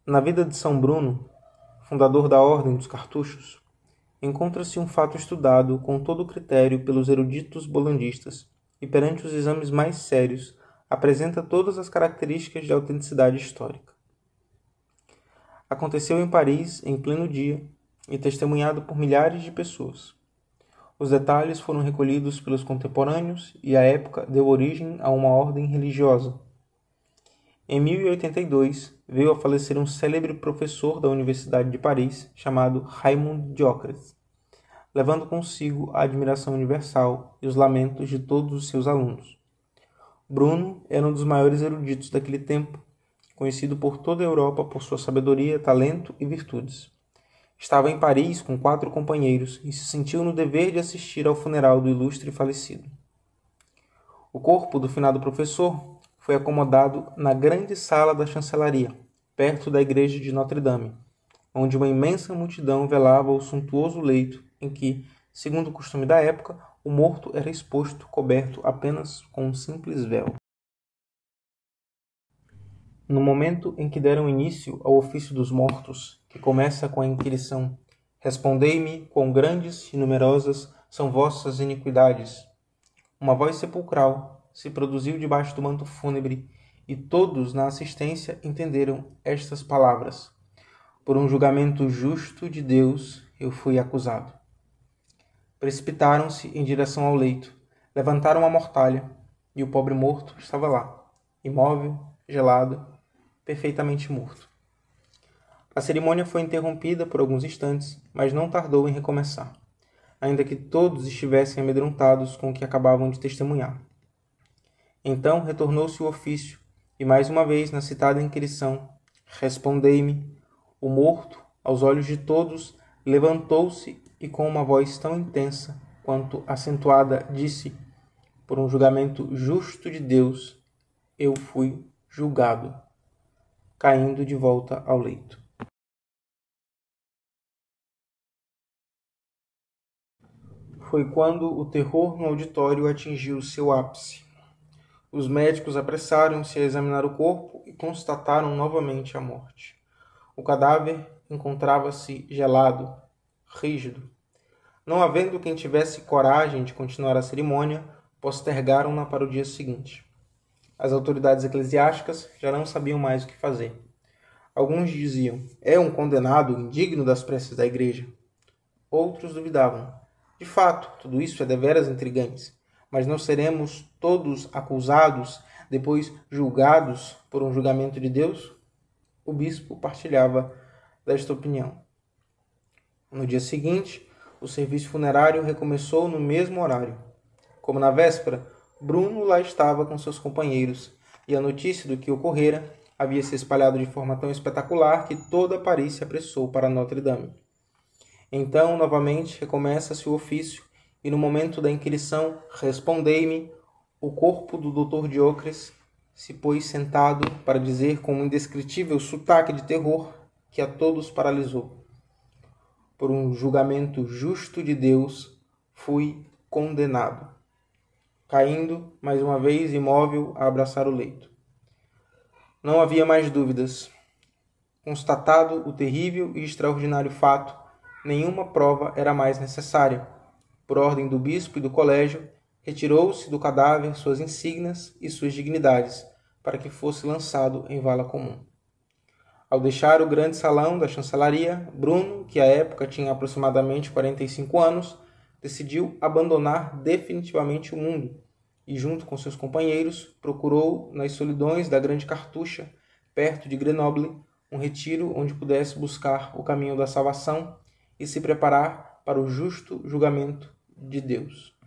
Na vida de São Bruno, fundador da Ordem dos Cartuchos, encontra-se um fato estudado com todo o critério pelos eruditos bolandistas e perante os exames mais sérios apresenta todas as características de autenticidade histórica. Aconteceu em Paris em pleno dia e testemunhado por milhares de pessoas. Os detalhes foram recolhidos pelos contemporâneos e a época deu origem a uma ordem religiosa. Em 1082, veio a falecer um célebre professor da Universidade de Paris, chamado Raymond Diocles, levando consigo a admiração universal e os lamentos de todos os seus alunos. Bruno era um dos maiores eruditos daquele tempo, conhecido por toda a Europa por sua sabedoria, talento e virtudes. Estava em Paris com 4 companheiros e se sentiu no dever de assistir ao funeral do ilustre falecido. O corpo do finado professor foi acomodado na grande sala da chancelaria, perto da igreja de Notre-Dame, onde uma imensa multidão velava o suntuoso leito em que, segundo o costume da época, o morto era exposto, coberto apenas com um simples véu. No momento em que deram início ao ofício dos mortos, que começa com a inquirição, respondei-me quão grandes e numerosas são vossas iniquidades. Uma voz sepulcral se produziu debaixo do manto fúnebre, e todos na assistência entenderam estas palavras: por um julgamento justo de Deus eu fui acusado. Precipitaram-se em direção ao leito, levantaram a mortalha, e o pobre morto estava lá, imóvel, gelado, perfeitamente morto. A cerimônia foi interrompida por alguns instantes, mas não tardou em recomeçar, ainda que todos estivessem amedrontados com o que acabavam de testemunhar. Então retornou-se o ofício, e mais uma vez, na citada inquirição, respondei-me. O morto, aos olhos de todos, levantou-se e com uma voz tão intensa quanto acentuada disse: por um julgamento justo de Deus, eu fui julgado, caindo de volta ao leito. Foi quando o terror no auditório atingiu seu ápice. Os médicos apressaram-se a examinar o corpo e constataram novamente a morte. O cadáver encontrava-se gelado, rígido. Não havendo quem tivesse coragem de continuar a cerimônia, postergaram-na para o dia seguinte. As autoridades eclesiásticas já não sabiam mais o que fazer. Alguns diziam: é um condenado indigno das preces da igreja. Outros duvidavam: de fato, tudo isso é deveras intrigante. Mas não seremos todos acusados, depois julgados por um julgamento de Deus? O bispo partilhava desta opinião. No dia seguinte, o serviço funerário recomeçou no mesmo horário. Como na véspera, Bruno lá estava com seus companheiros, e a notícia do que ocorrera havia se espalhado de forma tão espetacular que toda Paris se apressou para Notre-Dame. Então, novamente, recomeça-se o ofício, e no momento da inquirição, respondei-me, o corpo do Dr. Diocles se pôs sentado para dizer com um indescritível sotaque de terror que a todos paralisou. Por um julgamento justo de Deus, fui condenado, caindo, mais uma vez, imóvel a abraçar o leito. Não havia mais dúvidas. Constatado o terrível e extraordinário fato, nenhuma prova era mais necessária. Por ordem do bispo e do colégio, retirou-se do cadáver suas insígnias e suas dignidades, para que fosse lançado em vala comum. Ao deixar o grande salão da chancelaria, Bruno, que à época tinha aproximadamente 45 anos, decidiu abandonar definitivamente o mundo e, junto com seus companheiros, procurou nas solidões da Grande Cartucha, perto de Grenoble, um retiro onde pudesse buscar o caminho da salvação e se preparar para o justo julgamento de Deus.